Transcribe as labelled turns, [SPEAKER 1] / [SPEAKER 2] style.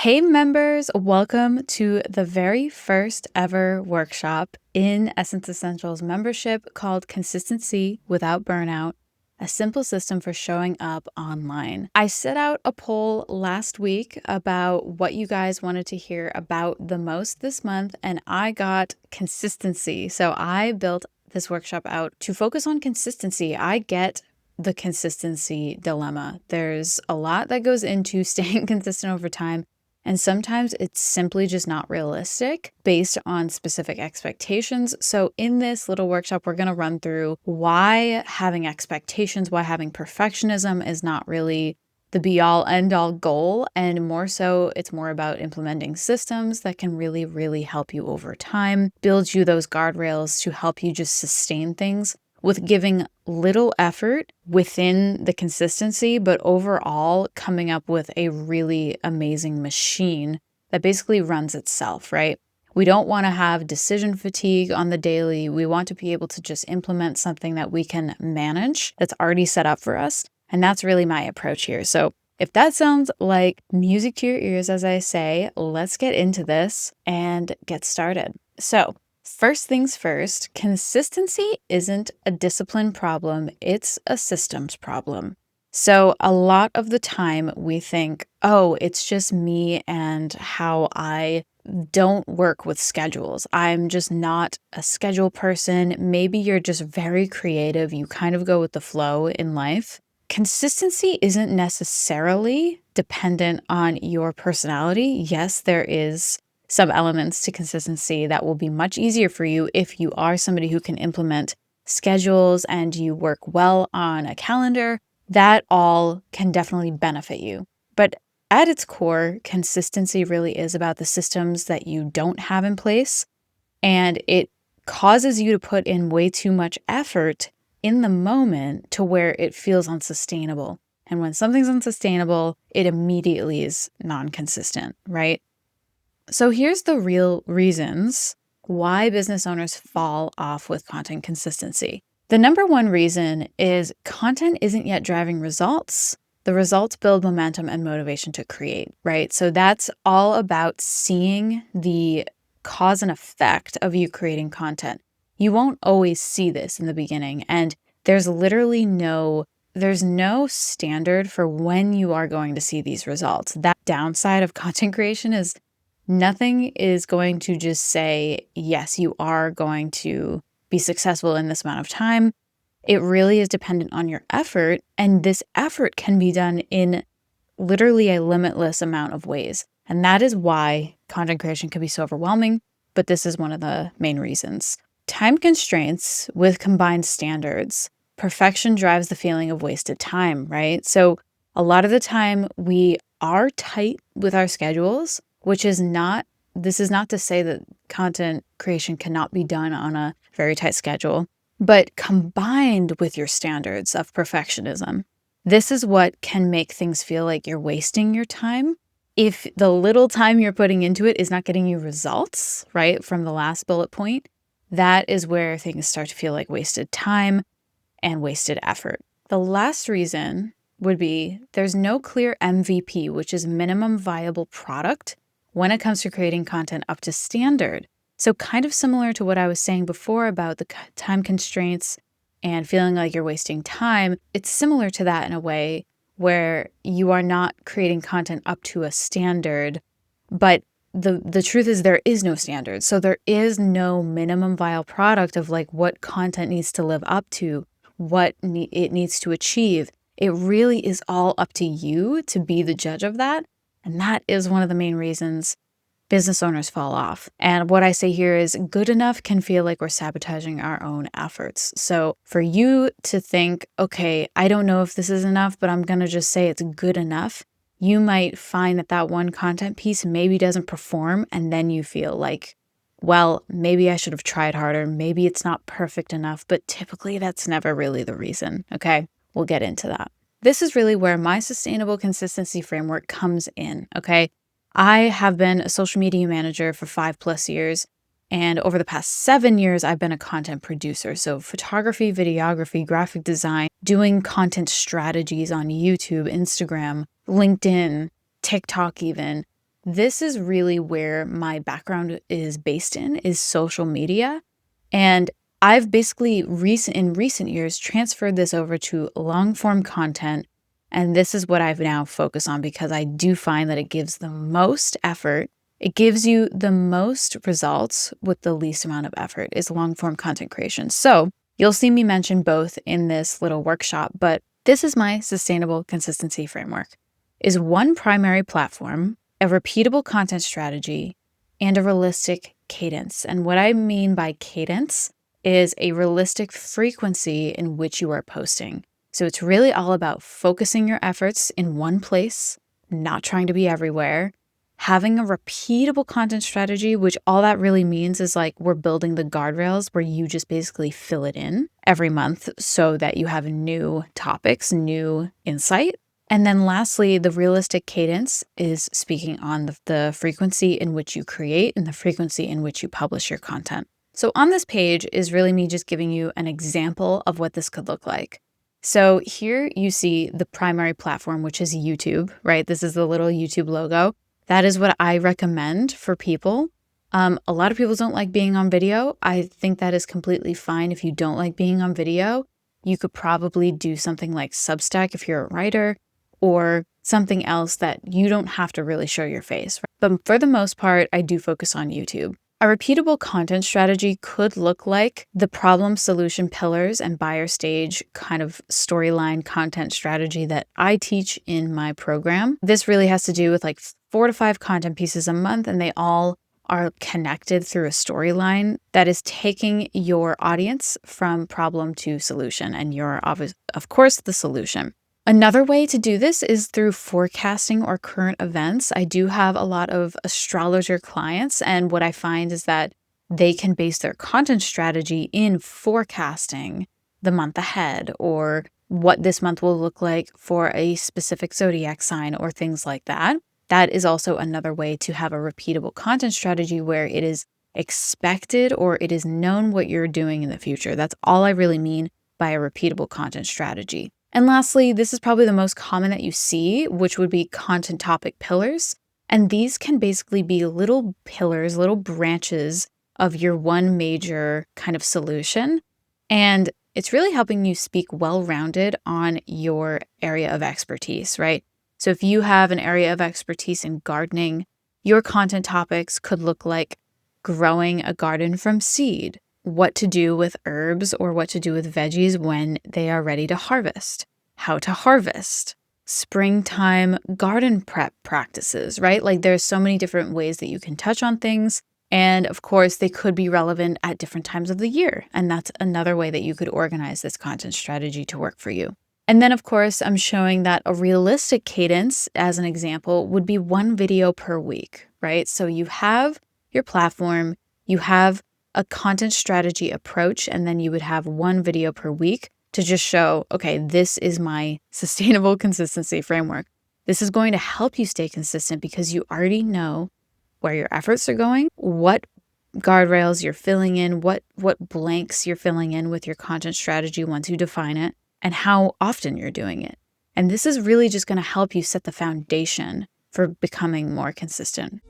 [SPEAKER 1] Hey members, welcome to the very first ever workshop in Essence Essentials membership called Consistency Without Burnout, a simple system for showing up online. I set out a poll last week about what you guys wanted to hear about the most this month, and I got consistency. So I built this workshop out to focus on consistency. I get the consistency dilemma. There's a lot that goes into staying consistent over time. And sometimes it's simply just not realistic based on specific expectations. So in this little workshop, we're going to run through why having expectations, why having perfectionism is not really the be all end all goal. And more so, it's more about implementing systems that can really, really help you over time, build you those guardrails to help you just sustain things with giving little effort within the consistency, but overall coming up with a really amazing machine that basically runs itself, right? We don't want to have decision fatigue on the daily. We want to be able to just implement something that we can manage that's already set up for us. And that's really my approach here. So if that sounds like music to your ears, as I say, let's get into this and get started. So first things first, consistency isn't a discipline problem, it's a systems problem. So a lot of the time we think, oh, it's just me and how I don't work with schedules. I'm just not a schedule person. Maybe you're just very creative. You kind of go with the flow in life. Consistency isn't necessarily dependent on your personality. Yes, there is some elements to consistency that will be much easier for you if you are somebody who can implement schedules and you work well on a calendar. That all can definitely benefit you. But at its core, consistency really is about the systems that you don't have in place, and it causes you to put in way too much effort in the moment to where it feels unsustainable. And when something's unsustainable, it immediately is non-consistent, right? So here's the real reasons why business owners fall off with content consistency. The number one reason is content isn't yet driving results. The results build momentum and motivation to create, right? So that's all about seeing the cause and effect of you creating content. You won't always see this in the beginning, and there's no standard for when you are going to see these results. That downside of content creation is nothing is going to just say, yes, you are going to be successful in this amount of time. It really is dependent on your effort, and this effort can be done in literally a limitless amount of ways. And that is why content creation can be so overwhelming, but this is one of the main reasons. Time constraints with combined standards. Perfection drives the feeling of wasted time, right? So a lot of the time we are tight with our schedules, this is not to say that content creation cannot be done on a very tight schedule, but combined with your standards of perfectionism, this is what can make things feel like you're wasting your time. If the little time you're putting into it is not getting you results, right, from the last bullet point, that is where things start to feel like wasted time and wasted effort. The last reason would be there's no clear MVP, which is minimum viable product, when it comes to creating content up to standard. So kind of similar to what I was saying before about the time constraints and feeling like you're wasting time, it's similar to that in a way where you are not creating content up to a standard, but the truth is there is no standard. So there is no minimum viable product of like what content needs to live up to, what it needs to achieve. It really is all up to you to be the judge of that. And that is one of the main reasons business owners fall off. And what I say here is good enough can feel like we're sabotaging our own efforts. So for you to think, okay, I don't know if this is enough, but I'm going to just say it's good enough, you might find that one content piece maybe doesn't perform. And then you feel like, well, maybe I should have tried harder. Maybe it's not perfect enough, but typically that's never really the reason. Okay, we'll get into that. This is really where my sustainable consistency framework comes in, okay? I have been a social media manager for 5+ years, and over the past 7 years, I've been a content producer. So photography, videography, graphic design, doing content strategies on YouTube, Instagram, LinkedIn, TikTok even. this is really where my background is based in, is social media. And I've basically in recent years transferred this over to long form content. And this is what I've now focused on because I do find that it gives the most effort. It gives you the most results with the least amount of effort is long form content creation. So you'll see me mention both in this little workshop, but this is my sustainable consistency framework. Is one primary platform, a repeatable content strategy, and a realistic cadence. And what I mean by cadence is a realistic frequency in which you are posting. So it's really all about focusing your efforts in one place, not trying to be everywhere, having a repeatable content strategy, which all that really means is like we're building the guardrails where you just basically fill it in every month so that you have new topics, new insight. And then lastly, the realistic cadence is speaking on the frequency in which you create and the frequency in which you publish your content. So on this page is really me just giving you an example of what this could look like. So here you see the primary platform, which is YouTube, right? This is the little YouTube logo. That is what I recommend for people. A lot of people don't like being on video. I think that is completely fine. If you don't like being on video, you could probably do something like Substack if you're a writer, or something else that you don't have to really show your face. But for the most part, I do focus on YouTube. A repeatable content strategy could look like the problem solution pillars and buyer stage kind of storyline content strategy that I teach in my program. This really has to do with like 4 to 5 content pieces a month, and they all are connected through a storyline that is taking your audience from problem to solution, and you're of course the solution. Another way to do this is through forecasting or current events. I do have a lot of astrologer clients, and what I find is that they can base their content strategy in forecasting the month ahead or what this month will look like for a specific zodiac sign or things like that. That is also another way to have a repeatable content strategy where it is expected or it is known what you're doing in the future. That's all I really mean by a repeatable content strategy. And lastly, this is probably the most common that you see, which would be content topic pillars. And these can basically be little pillars, little branches of your one major kind of solution. And it's really helping you speak well-rounded on your area of expertise, right? So if you have an area of expertise in gardening, your content topics could look like growing a garden from seed, what to do with herbs or what to do with veggies when they are ready to harvest, how to harvest, springtime garden prep practices, right? Like there's so many different ways that you can touch on things. And of course, they could be relevant at different times of the year. And that's another way that you could organize this content strategy to work for you. And then, of course, I'm showing that a realistic cadence, as an example, would be 1 video per week, right? So you have your platform, you have a content strategy approach, and then you would have 1 video per week to just show, okay, this is my sustainable consistency framework. This is going to help you stay consistent because you already know where your efforts are going, what guardrails you're filling in, what blanks you're filling in with your content strategy once you define it, and how often you're doing it. And this is really just going to help you set the foundation for becoming more consistent.